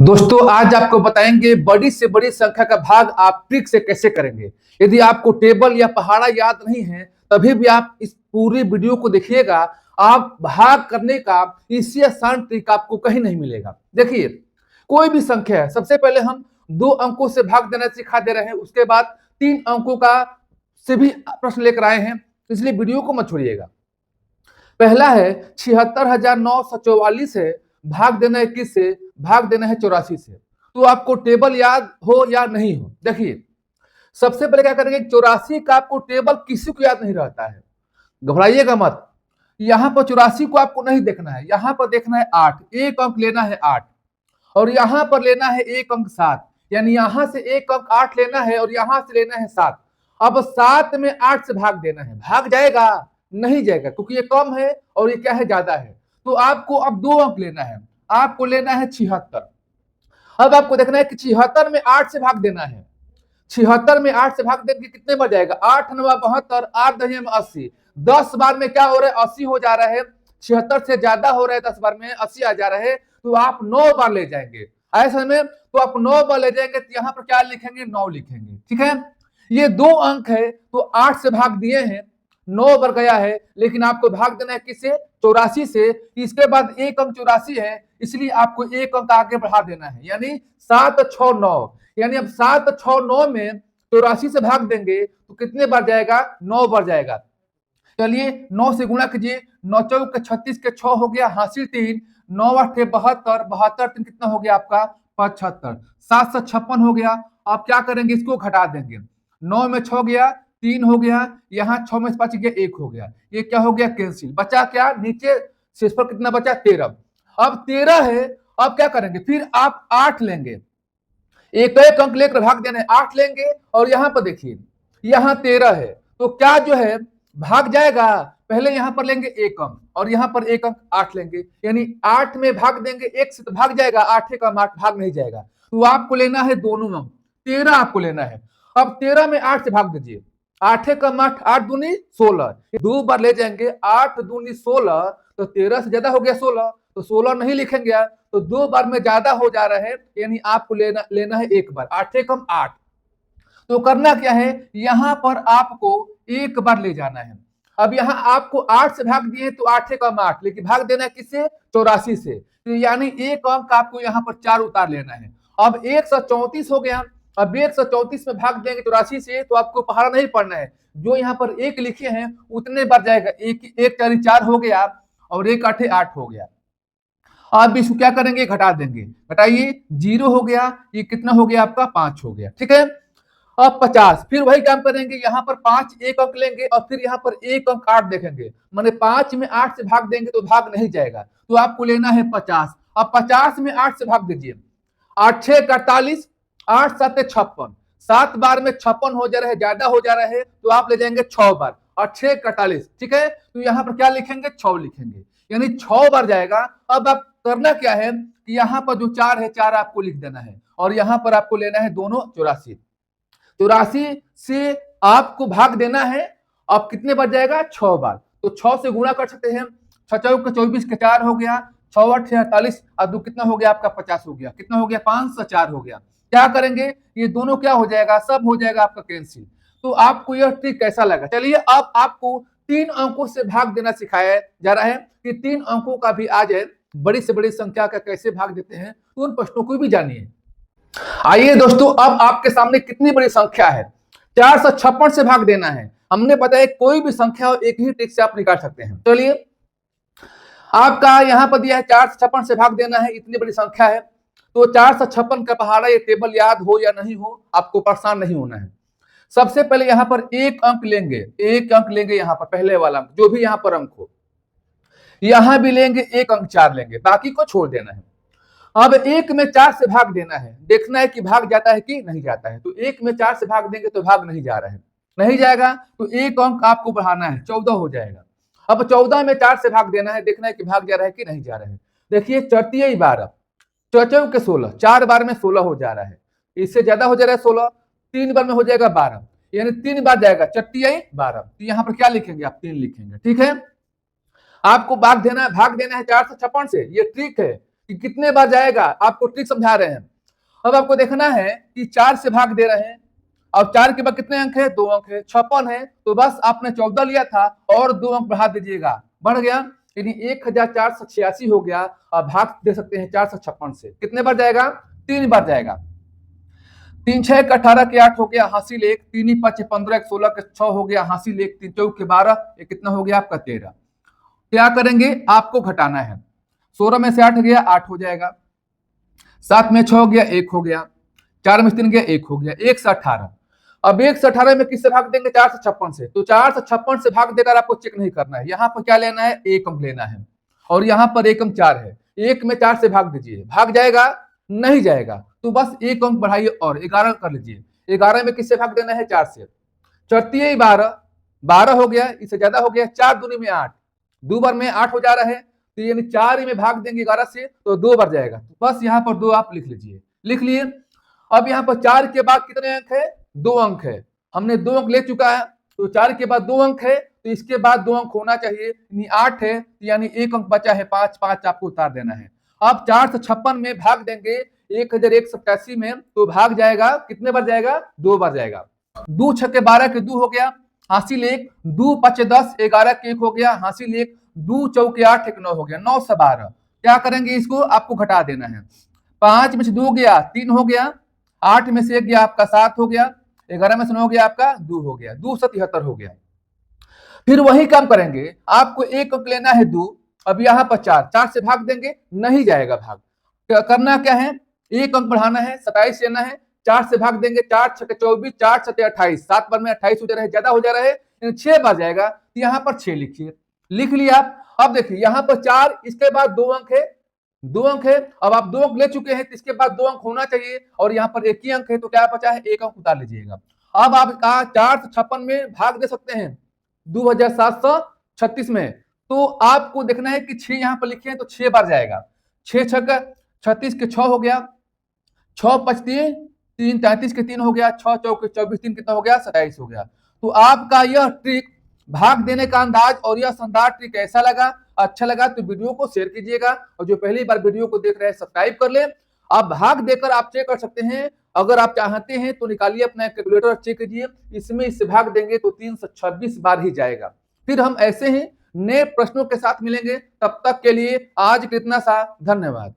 दोस्तों आज आपको बताएंगे बड़ी से बड़ी संख्या का भाग आप ट्रिक से कैसे करेंगे। यदि आपको टेबल या पहाड़ा याद नहीं है तभी भी आप इस पूरी वीडियो को देखिएगा। आप भाग करने का इसी आसान ट्रिक आपको कहीं नहीं मिलेगा। देखिए, कोई भी संख्या है, सबसे पहले हम 2 अंकों से भाग देना सिखा दे रहे हैं, उसके बाद 3 अंकों का से भी प्रश्न लेकर आए हैं, इसलिए वीडियो को मत छोड़िएगा। पहला है 76,944 है, भाग देना है किस से? भाग देना है 84 से। तो आपको टेबल याद हो या नहीं हो, देखिए सबसे पहले क्या करेंगे, 84 का आपको टेबल किसी को याद नहीं रहता है, घबराइएगा मत। यहाँ पर 84 को आपको नहीं देखना है, यहाँ पर देखना है 8, एक अंक लेना है 8, और यहाँ पर लेना है एक अंक 7, यानी यहाँ से एक अंक 8 लेना है और यहाँ से लेना है 7। अब 7 में 8 से भाग देना है, भाग जाएगा? नहीं जाएगा, क्योंकि ये कम है और ये क्या है, ज्यादा है। तो आपको अब 2 अंक लेना है, आपको लेना है 76। अब आपको देखना है कि 76 में 8 से भाग देना है। 76 में 8 से भाग देंगे कितने बार जाएगा? 8 9 72, 8 10 में 80। 10 बार में क्या हो रहा है? 80 हो जा रहा है। 76 से ज्यादा हो रहा है, 10 बार में 80 आ जा रहा है, तो आप 9 बार ले जाएंगे। ऐसे में तो आप 9 बार ले जाएंगे, तो यहाँ पर क्या लिखेंगे? 9 लिखेंगे। ठीक है, ये 2 अंक है, तो 8 से भाग दिए हैं, 9 बार गया है, लेकिन आपको भाग देना है किससे? 84 से। इसके बाद एक अंक 84 है, इसलिए आपको एक अंक आगे बढ़ा देना है, यानी 7 6 9। यानी अब 7 6 9 में 84 से भाग देंगे तो कितने बार जाएगा? 9 बार जाएगा। चलिए 9 से गुणा कीजिए, 9 चौक 36 के 6 हो गया, हासिल 3, 9 8 72, 72 3 कितना हो गया आपका? 75। 7 7 56 हो गया। आप क्या करेंगे? इसको घटा देंगे, 9 में 6 गया, 3 हो गया, यहाँ 6 में 5 गया, 1 हो गया, ये क्या हो गया? कैंसिल। बचा क्या? नीचे शेष पर कितना बचा? 13। अब 13 है, अब क्या करेंगे? फिर आप 8 लेंगे, एक एक अंक लेकर भाग देना है, 8 लेंगे, और यहाँ पर देखिए यहाँ 13 है, तो क्या जो है भाग जाएगा? पहले यहाँ पर लेंगे एक अंक और यहाँ पर एक अंक 8 लेंगे, यानी 8 में भाग देंगे 1 से तो भाग जाएगा, 8 का 8 भाग नहीं जाएगा। तो आपको लेना है दोनों अंक, 13 आपको लेना है। अब 13 में 8 से भाग दीजिए, 8 का 8, 8 दूनी 16, 2 बार ले जाएंगे, 8 दूनी 16, तो 13 से ज्यादा हो गया 16, तो 16 नहीं लिखेंगे यार, तो 2 बार में ज्यादा हो जा रहा है, यानी आपको लेना है एक बार, 8 कम 8। तो करना क्या है, यहां पर आपको एक बार ले जाना है। अब यहाँ आपको 8 से भाग दिए तो 8 कम 8, लेकिन भाग देना है किससे? 84 से, तो यानी एक अंक आपको यहाँ पर 4 उतार लेना है। अब 134 हो गया, अब 134 में भाग देंगे 84 से, तो आपको पहाड़ा नहीं पढ़ना है, जो यहाँ पर एक लिखे हैं उतने बार जाएगा, एक 4 4 हो गया, और एक 8 8 हो गया। आप इसको क्या करेंगे? घटा देंगे, घटाइए, 0 हो गया, ये कितना हो गया आपका? 5 हो गया। ठीक है, अब 50, फिर वही काम करेंगे, यहाँ पर 5 एक अंक लेंगे और फिर यहाँ पर एक अंक 8 देखेंगे, माने 5 में 8 से भाग देंगे तो भाग नहीं जाएगा, तो आपको लेना है 50। अब 50 में 8 से भाग दीजिए, 8 6 48, 8 7 56, 7 बार में 56 हो जा रहा है, ज्यादा हो जा रहा है, तो आप ले जाएंगे 6 बार, और 6 48। ठीक है, तो यहाँ पर क्या लिखेंगे? 6 लिखेंगे, यानी 6 बार जाएगा। अब आप करना क्या है कि यहाँ पर जो 4 है, 4 आपको लिख देना है, और यहाँ पर आपको लेना है दोनों 84। 84 से आपको भाग देना है, अब कितने बार जाएगा? 6 बार, तो 6 से गुणा कर सकते हैं, 6 चौक 24 के 4 हो गया, 6 8 48, और 2 कितना हो गया आपका? 50 हो गया, कितना हो गया? 504 हो गया। क्या करेंगे? ये दोनों क्या हो जाएगा? सब हो जाएगा आपका कैंसिल। तो आपको यह ट्रिक कैसा लगा? चलिए अब आपको 3 अंकों से भाग देना सिखाया जा रहा है कि 3 अंकों का भी आ जाए, बड़ी से बड़ी संख्या का कैसे भाग देते हैं, तो उन प्रश्नों को भी जानिए। आइए दोस्तों, अब आपके सामने कितनी बड़ी संख्या है, 456 से भाग देना है। हमने बताया कोई भी संख्या हो एक ही ट्रिक से आप निकाल सकते हैं। चलिए, आपका यहां पर दिया है 456 से भाग देना है, इतनी बड़ी संख्या है, तो 456 का पहाड़ा, ये टेबल याद हो या नहीं हो, आपको परेशान नहीं होना है। सबसे पहले यहां पर एक अंक लेंगे, एक अंक लेंगे, यहां पर पहले वाला अंक, जो भी यहां पर अंक हो, यहां भी लेंगे एक अंक, 4 लेंगे, बाकी को छोड़ देना है। अब 1 में 4 से भाग देना है, देखना है कि भाग जाता है कि नहीं जाता है, तो 1 में 4 से भाग देंगे तो भाग नहीं जा रहा है, नहीं जाएगा, तो एक अंक आपको बढ़ाना है, 14 हो जाएगा। अब 14 में 4 से भाग देना है, देखना है कि भाग जा रहा है कि नहीं जा रहा है। देखिए, 4 12, 4 के 16, 4 बार में 16 हो जा रहा है, इससे ज्यादा हो जा रहा है 16, 3 बार में हो जाएगा 12, यानी 3 बार जाएगा, 4 12, तो यहाँ पर क्या लिखेंगे? आप 3 लिखेंगे। ठीक है, आपको भाग देना है 456 से, ये ट्रिक है, कि कितने बार जाएगा, आपको ट्रिक समझा रहे हैं। अब आपको देखना है कि 4 से भाग दे रहे हैं, अब 4 के बाद कितने अंक है, 2 अंक है, 56 है, तो बस आपने 14 लिया था और 2 अंक बढ़ा दीजिएगा, बढ़ गया, यानी 1486 हो गया। अब भाग दे सकते हैं 456 से, कितने बार जाएगा, 3 बार जाएगा। 3 6 के 18 के 8 हो गया, हासिल 1, 3 5 15 के 16 के 6 हो गया, हासिल 1, 3 4 के 12, ये कितना हो गया आपका 13। क्या करेंगे, आपको घटाना है, 16 में से 8 गया, 8 हो जाएगा, 7 में 6 हो गया, 1 हो गया, 4 में 3 गया, 1 हो गया, 1 से 18। अब 1 से 18 में किससे भाग देंगे, 456 से, तो 456 से भाग देकर आपको चेक नहीं करना है, यहाँ पर क्या लेना है, 1 अंक लेना है, और यहाँ पर 1 अंक 4 है, 1 में 4 से भाग दीजिए, भाग जाएगा, नहीं जाएगा, तो बस 1 अंक बढ़ाइए और 11 कर लीजिए। 11 में किससे भाग देना है, 4 से, 4 12, 12 हो गया, इससे ज्यादा हो गया, 4 दूनी में 8, 2 बार में 8 हो जा रहा है, तो यानी 4 में भाग देंगे 11 से तो 2 बार जाएगा, तो बस यहाँ पर 2 आप लिख लीजिए, लिख लिए। अब यहाँ पर 4 के बाद कितने अंक है, 2 अंक है, हमने 2 अंक ले चुका है, तो 4 के बाद 2 अंक है, तो इसके बाद 2 अंक होना चाहिए, यानी 8 है, यानी 1 अंक बचा है, 5 5 आपको उतार देना है। अब 456 में भाग देंगे 1187 में, तो भाग जाएगा, कितने बार जाएगा, 2 बार जाएगा। 2 6 12 के 2 हो गया, हासिल 1, 2 5 10, 11 के 1 हो गया, हासिल 1, 2 4 8 1 9 हो गया, 9 से 12। क्या करेंगे, इसको आपको घटा देना है, 5 में से 2 गया, 3 हो गया, 8 में से 1 गया आपका 7 हो गया, 11 में से 9 हो गया आपका 2 हो गया, 2 से 73 हो गया। फिर वही काम करेंगे, आपको 1 अंक लेना है 2, अब यहाँ पर 4 से भाग देंगे, नहीं जाएगा भाग, करना क्या है, 1 अंक बढ़ाना है, 27 लेना है, 4 से भाग देंगे, 4 6 24, 4 7 28, 7 बार में 28 हो जा रहा है, ज्यादा हो जा रहा है, 6 बार जाएगा, तो यहाँ पर 6 लिखिए, लिख लिया आप। अब देखिए यहाँ पर 4, इसके बाद 2 अंक है, 2 अंक है, अब आप 2 अंक ले चुके हैं, तो इसके बाद 2 अंक होना चाहिए, और यहाँ पर 1 ही अंक है, तो क्या बचा है, 1 अंक उतार लीजिएगा। अब आप कहा 456 में भाग दे सकते हैं 2736 में, तो आपको देखना है कि 6 यहाँ पर लिखे हैं, तो 6 बार जाएगा, 6 6 36 के 6 हो गया, 6 5 3 3 33 के 3 हो गया, 6 4 के 24 3 कितना हो गया, 27 हो गया। तो आपका यह ट्रिक, भाग देने का अंदाज और यह शानदार ट्रिक कैसा लगा, अच्छा लगा तो वीडियो को शेयर कीजिएगा, और जो पहली बार वीडियो को देख रहे हैं सब्सक्राइब कर ले। आप भाग देकर आप चेक कर सकते हैं, अगर आप चाहते हैं तो निकालिए अपना कैलकुलेटर, चेक कीजिए, इसमें इससे भाग देंगे तो 326 बार ही जाएगा। फिर हम ऐसे ही नए प्रश्नों के साथ मिलेंगे, तब तक के लिए आज कितना सा, धन्यवाद।